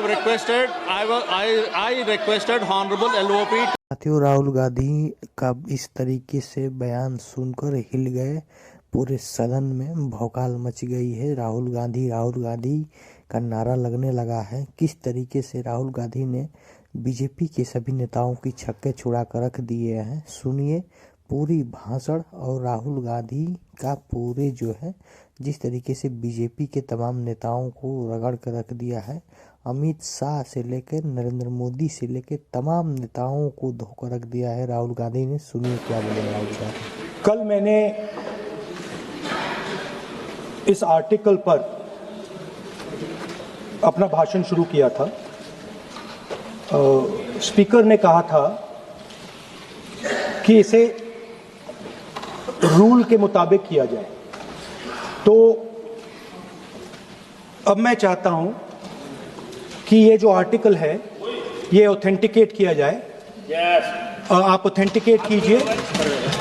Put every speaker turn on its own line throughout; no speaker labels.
requested Honorable LOP.
साथियों, राहुल गांधी का इस तरीके से बयान सुनकर हिल गए, पूरे सदन में भौकाल मच गई है। राहुल गांधी का नारा लगने लगा है। किस तरीके से राहुल गांधी ने बीजेपी के सभी नेताओं की छक्के छुड़ा कर रख दिए हैं, सुनिए पूरी भाषण। और राहुल गांधी का पूरे जो है जिस तरीके से बीजेपी के तमाम नेताओं को रगड़ कर रख दिया है, अमित शाह से लेकर नरेंद्र मोदी से लेकर तमाम नेताओं को धोकर रख दिया है राहुल गांधी ने। सुनिए क्या बोले राहुल गांधी।
कल मैंने इस आर्टिकल पर अपना भाषण शुरू किया था। स्पीकर ने कहा था कि इसे रूल के मुताबिक किया जाए, तो अब मैं चाहता हूं कि ये जो आर्टिकल है ये ऑथेंटिकेट किया जाए। आप ऑथेंटिकेट कीजिए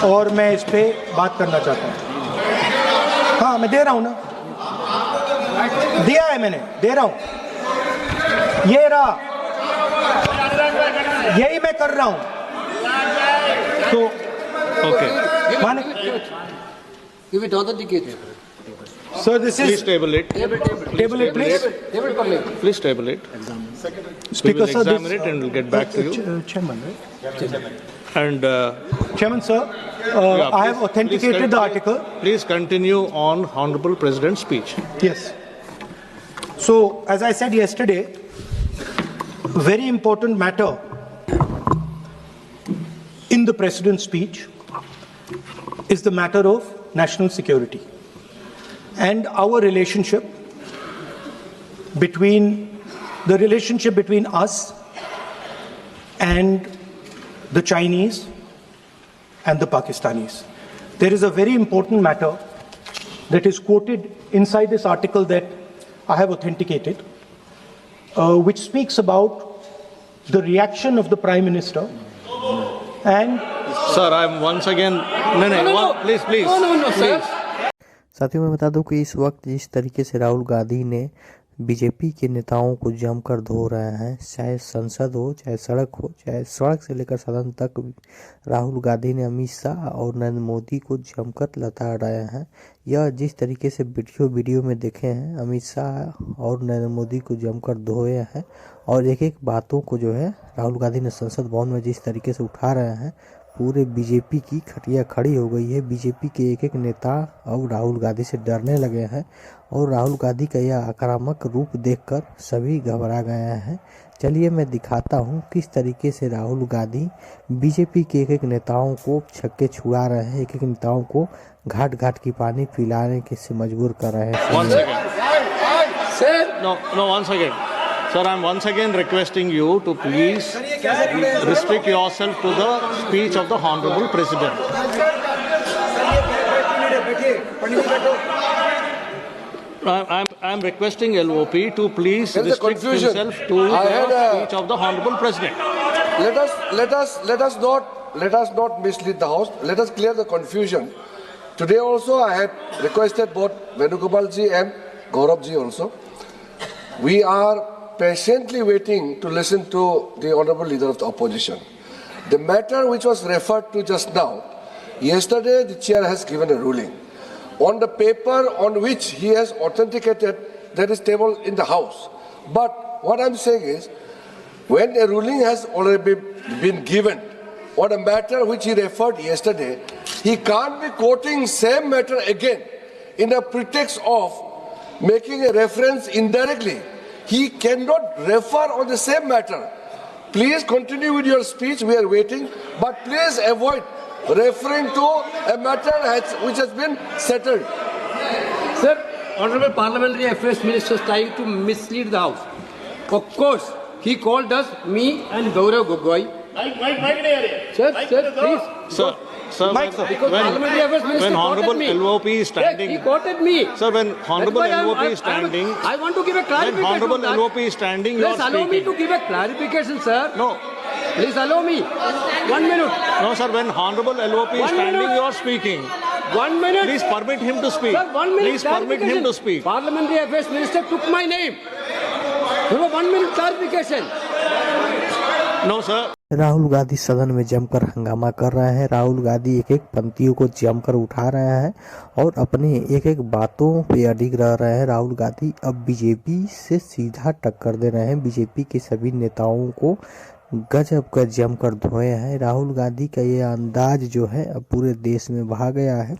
और मैं इस पे बात करना चाहता हूं। हाँ, मैं दे रहा हूं ना, दिया है मैंने, दे रहा हूं, ये रहा, यही मैं कर रहा हूं। तो
Okay.
Give it authenticated.
Sir, this is
Please table it.
table it, please.
Please table it.
Speaker, sir,
examine it and we'll get back to you.
Chairman, right?
And
Chairman, sir, I have authenticated the article.
Please continue on Honorable President's speech.
Yes. So, as I said yesterday, very important matter in the President's speech is the matter of national security and our relationship between us and the Chinese and the Pakistanis. There is a very important matter that is quoted inside this article that I have authenticated, which speaks about the reaction of the Prime Minister and
Sir, I'm once again. Please.
No, sir.
साथियों, मैं बता दूं कि इस वक्त जिस तरीके से राहुल गांधी ने बीजेपी के नेताओं को जमकर धो रहे हैं, चाहे संसद हो, चाहे सड़क हो, चाहे सड़क से लेकर सदन तक, राहुल गांधी ने अमित शाह और नरेंद्र मोदी को जमकर लताड़ रहे हैं। यह जिस तरीके से वीडियो में देखे हैं, अमित शाह और नरेंद्र मोदी को जमकर धोए हैं और एक एक बातों को जो है राहुल गांधी ने संसद भवन में जिस तरीके से उठा रहे हैं, पूरे बीजेपी की खटिया खड़ी हो गई है। बीजेपी के एक एक नेता अब राहुल गांधी से डरने लगे हैं और राहुल गांधी का यह आक्रामक रूप देखकर सभी घबरा गए हैं। चलिए मैं दिखाता हूं किस तरीके से राहुल गांधी बीजेपी के एक एक नेताओं को छक्के छुड़ा रहे हैं, एक एक नेताओं को घाट घाट की पानी पिलाने के से मजबूर कर रहे हैं।
Once again. Sir, I'm once again requesting you to please restrict yourself to the speech of the Honorable President. I'm requesting LOP to please restrict himself to the speech of the Honorable President.
Let us not mislead the House. Let us clear the confusion. Today also I had requested both Venugopal ji and Gaurav ji also. We are patiently waiting to listen to the Honorable Leader of the Opposition. The matter which was referred to just now, yesterday the Chair has given a ruling. On the paper on which he has authenticated, that is tabled in the House. But what I'm saying is, when a ruling has already been given on a matter which he referred yesterday, he can't be quoting same matter again in a pretext of making a reference indirectly. He cannot refer on the same matter. Please continue with your speech, we are waiting, but please avoid referring to a matter which has been settled.
Sir, Honorable Parliamentary Affairs Minister is trying to mislead the House. Of course, he called us, me and Gaurav Gogoi. Sir, please.
Sir, when Honorable LOP is standing,
he quoted me.
Sir, when Honorable LOP is standing,
I want to give a clarification.
when Honorable LOP is standing, you are
Please allow me
speaking.
to give a clarification, sir.
No,
Please allow me. 1 minute.
no, sir. When Honorable LOP is
1
standing,
minute.
you are speaking.
1 minute.
Please permit him to speak.
Sir, 1 minute.
Please permit him to speak.
Parliamentary Affairs Minister took my name. 1 minute clarification.
No, sir.
Rahul Gandhi सदन में जमकर हंगामा कर रहे हैं। राहुल गांधी एक एक पंक्तियों को जमकर उठा रहे हैं और अपने एक एक बातों पे अडिग रह रहे हैं। राहुल गांधी अब बीजेपी से सीधा टक्कर दे रहे हैं। बीजेपी के सभी नेताओं को गजब का जमकर धोए हैं। राहुल गांधी का ये अंदाज जो है अब पूरे देश में भा गया है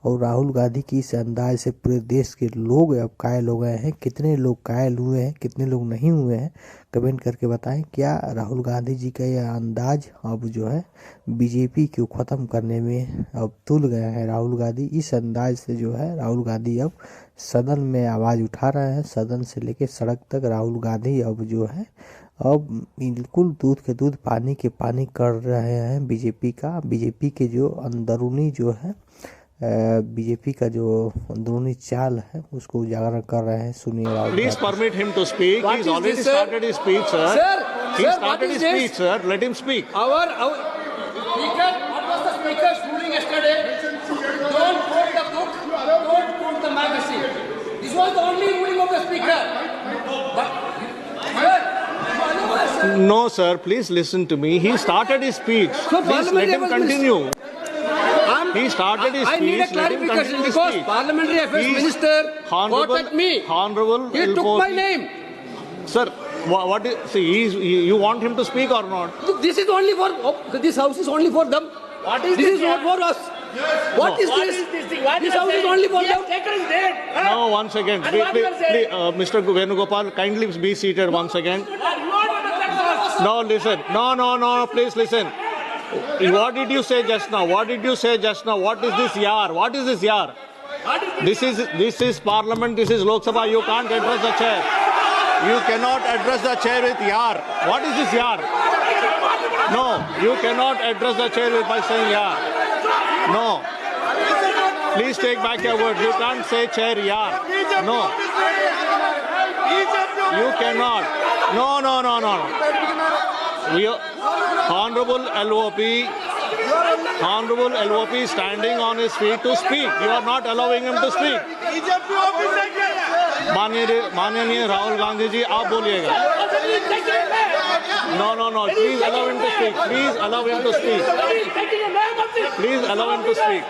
और राहुल गांधी की इस अंदाज से पूरे देश के लोग अब कायल हो गए हैं। कितने लोग कायल हुए हैं, कितने लोग नहीं हुए हैं, कमेंट करके बताएं। क्या राहुल गांधी जी का यह अंदाज अब जो है बीजेपी को ख़त्म करने में अब तुल गया है। राहुल गांधी इस अंदाज से जो है राहुल गांधी अब सदन में आवाज़ उठा रहे हैं। सदन से लेकर सड़क तक राहुल गांधी अब जो है अब बिल्कुल दूध के दूध पानी के पानी कर रहे हैं बीजेपी के जो अंदरूनी जो है बीजेपी का जो अंदरूनी चाल है उसको उजागर कर रहे हैं। सुनिए Rahul
Please permit him to speak.
What
He's
is
already
this, sir?
started his speech, sir.
Sir,
He
what
started
is
his
this?
speech, sir. Let him speak.
Our Speaker, what was the Speaker's ruling yesterday? Don't quote the book, don't quote the magazine. This was the only ruling of the Speaker. But, sir, sir.
No, sir. Please listen to me. He started his speech.
So
Please let him continue. He started his
I need a
speech. Let him
clarification
continue his
because
speech.
Parliamentary Affairs
He's
Minister quoted me.
Honorable.
He took my name.
Sir, what is, see, you want him to speak or not?
This is only for, this house is only for them.
What is
this?
this
Is not for us. What is
What
this?
is this thing? What
This
you are
house is
saying?
only for
He
them.
has taken his date.
No, one second.
And what you are saying?
Mr. Venugopal, kindly be seated once again.
You are not understanding.
No, listen. No, please listen. What did you say just now? What did you say just now? What is this yar? What is this yar?
What is this?
This is Parliament. This is Lok Sabha. You can't address the chair. You cannot address the chair with yar. What is this yar? No, you cannot address the chair by saying yar. No. Please take back your words. You can't say chair yar. No. You cannot. No. Honorable LOP is standing on his feet to speak. You are not allowing him to speak. माननीय राहुल गांधी जी आप बोलिएगा. No. Please allow him to speak. Please allow him to speak. Please allow him to speak.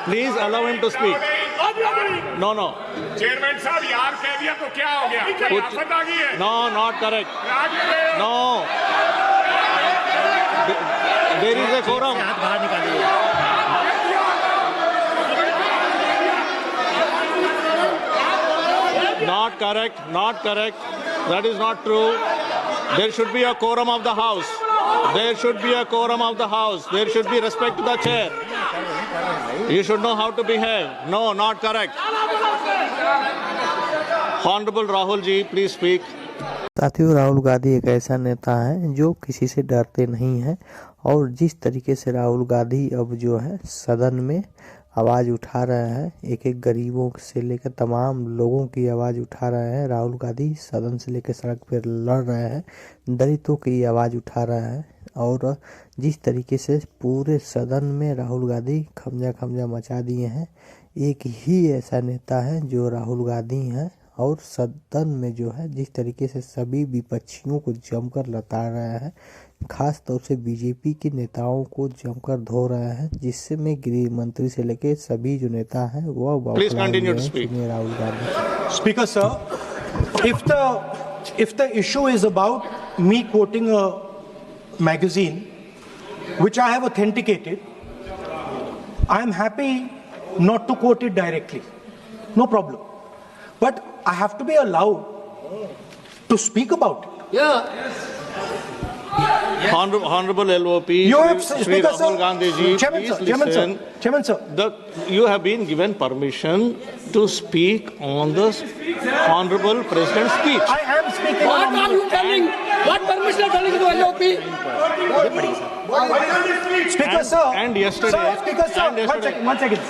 Please allow him to speak. No.
Chairman साहब यार कह दिया तो क्या हो गया? कोई आफत आ गई है?
No, not correct. No. There is a quorum. Not correct. That is not true. There should be a quorum of the house. There should be respect to the chair. You should know how to behave. No, not correct. Honorable Rahul ji, please speak.
साथियों, राहुल गांधी एक ऐसा नेता है जो किसी से डरते नहीं हैं और जिस तरीके से राहुल गांधी अब जो है सदन में आवाज़ उठा रहे हैं, एक एक गरीबों से लेकर तमाम लोगों की आवाज़ उठा रहे हैं। राहुल गांधी सदन से लेकर सड़क पर लड़ रहे हैं, दलितों की आवाज़ उठा रहे हैं और जिस तरीके से पूरे सदन में राहुल गांधी खमजा मचा दिए हैं। एक ही ऐसा नेता है जो राहुल गांधी हैं और सदन में जो है जिस तरीके से सभी विपक्षियों को जमकर लताड़ रहे हैं, खास तौर से बीजेपी के नेताओं को जमकर धो रहे हैं, जिससे में गृह मंत्री से लेकर सभी जो नेता हैं वो Rahul Gandhi.
Speaker sir, if the issue is about me quoting a magazine which I have authenticated, I am happy not to quote it directly, no problem. But I have to be allowed to speak about it.
Yeah.
Honorable LOP,
You have,
Shri
Speaker
Rahul
sir,
Gandhi ji,
Chairman
please
sir, Chairman
listen.
sir, Chairman sir.
You have been given permission to speak on the Honorable President's speech.
I am speaking
What
on
are you telling? What permission are telling to LOP?
Speaker sir.
And yesterday.
Sir, Speaker sir.
and yesterday-
One second.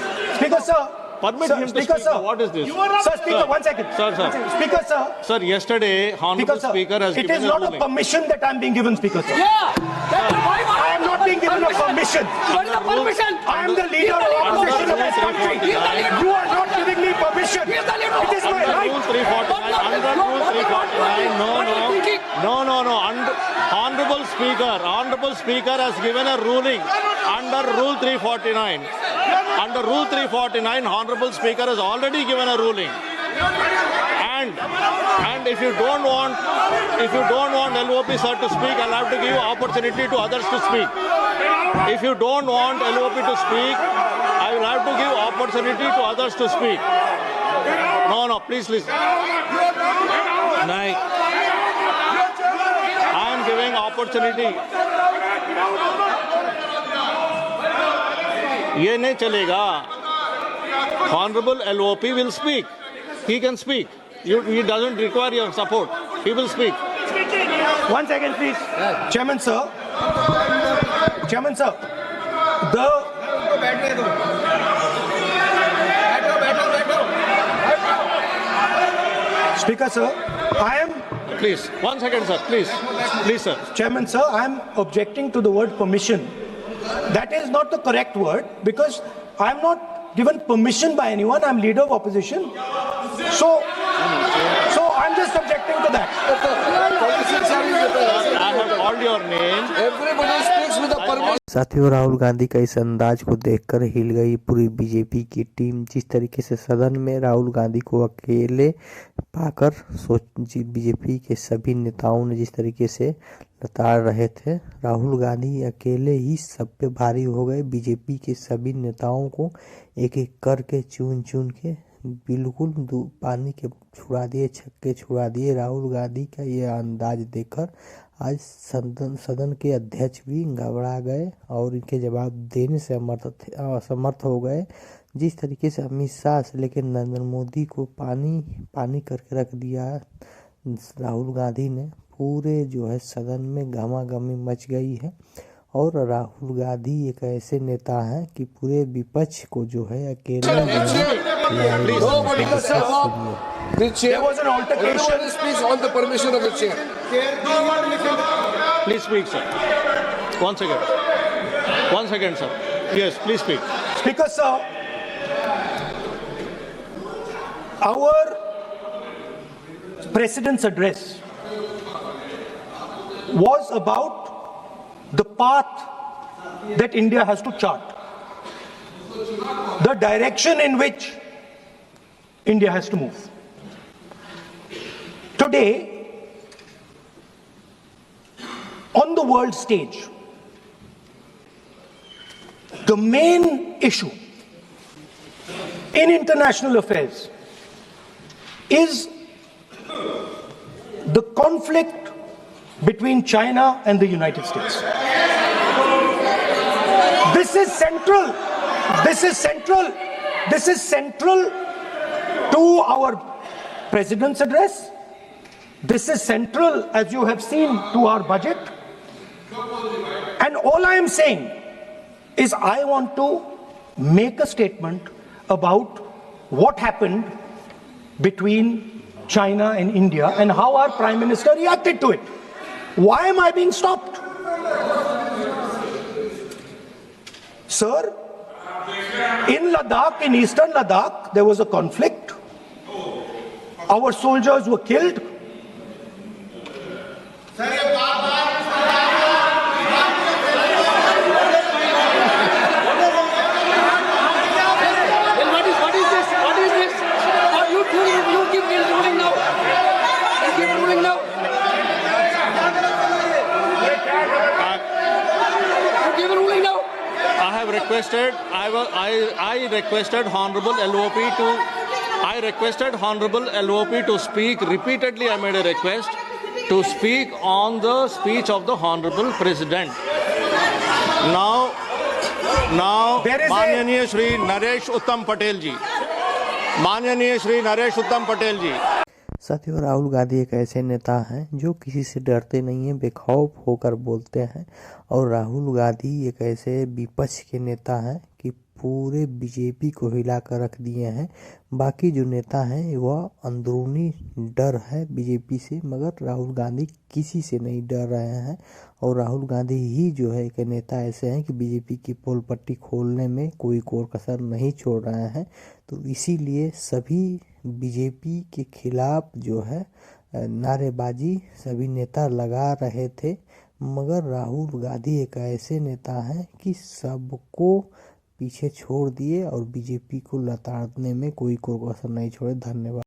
Speaker sir.
Permit
Sir,
him to
Speaker
speak.
sir.
What is this?
Sir, Speaker,
Sir.
1 second.
Sir.
1 second. Speaker sir.
Sir, yesterday, Honorable
Speaker
Speaker
sir.
has
It
given
is
a
not a
ruling.
permission that I am being given, Speaker sir.
Yeah.
I am not being given a permission.
What is the permission?
I am the leader of opposition of this country. You are not giving me permission.
He is the leader of
It is my
Under
right.
Rule 349, under Rule 349. No. Honorable Speaker has given a ruling under Rule 349. Under Rule 349, Honorable Speaker has already given a ruling. And if you don't want LOP sir to speak, I'll have to give opportunity to others to speak. If you don't want LOP to speak, I will have to give opportunity to others to speak. No, please listen. I am giving opportunity. ये नहीं चलेगा. Honorable LOP will speak. He can speak. He doesn't require your support. He will speak.
1 second, please. Chairman, sir. Speaker, sir, I am...
Please, 1 second, sir. Please, sir.
Chairman, sir, I am objecting to the word permission. That is not the correct word because I am not given permission by anyone. I am leader of opposition. So I'm just objecting to that.
I have called your name.
Everybody speaks with the permission.
साथियों, राहुल गांधी का इस अंदाज को देखकर हिल गई पूरी BJP की team. जिस तरीके से सदन में राहुल गांधी को अकेले पाकर बीजेपी के सभी नेताओं ने जिस तरीके से लताड़ रहे थे, राहुल गांधी अकेले ही सब पे भारी हो गए। बीजेपी के सभी नेताओं को एक एक करके चुन के बिल्कुल पानी के छुड़ा दिए, छक्के छुड़ा दिए। राहुल गांधी का ये अंदाज देखकर आज सदन के अध्यक्ष भी घबरा गए और इनके जवाब देने से असमर्थ हो गए। जिस तरीके से अमित शाह से लेकर नरेंद्र मोदी को पानी करके रख दिया राहुल गांधी ने, पूरे जो है सदन में गहमागहमी मच गई है। और राहुल गांधी एक ऐसे नेता हैं कि पूरे विपक्ष को जो है अकेले
There was an altercation. Everybody speaks on the permission of the chair.
Please speak, sir. 1 second. 1 second, sir. Yes, please speak.
Speaker, sir, our President's address was about the path that India has to chart, the direction in which India has to move. Today, on the world stage, the main issue in international affairs is the conflict between China and the United States. This is central. This is central. This is central to our President's address. This is central, as you have seen, to our budget. And all I am saying is I want to make a statement about what happened between China and India and how our Prime Minister reacted to it. Why am I being stopped? Sir, in Ladakh, in eastern Ladakh, there was a conflict. Our soldiers were killed.
I requested Honorable LOP to speak. Repeatedly I made a request to speak on the speech of the Honorable President. Now माननीय श्री नरेश उत्तम पटेल जी।
साथियों, राहुल गांधी एक ऐसे नेता हैं जो किसी से डरते नहीं हैं, बेखौफ होकर बोलते हैं। और राहुल गांधी एक ऐसे विपक्ष के नेता हैं कि पूरे बीजेपी को हिला कर रख दिए हैं। बाकी जो नेता हैं वह अंदरूनी डर है बीजेपी से, मगर राहुल गांधी किसी से नहीं डर रहे हैं। और राहुल गांधी ही जो है एक नेता ऐसे हैं कि बीजेपी की पोल पट्टी खोलने में कोई कोर कसर नहीं छोड़ रहे हैं। तो इसीलिए सभी बीजेपी के खिलाफ जो है नारेबाजी सभी नेता लगा रहे थे, मगर राहुल गांधी एक ऐसे नेता हैं कि सबको पीछे छोड़ दिए और बीजेपी को लताड़ने में कोई कसर नहीं छोड़े। धन्यवाद।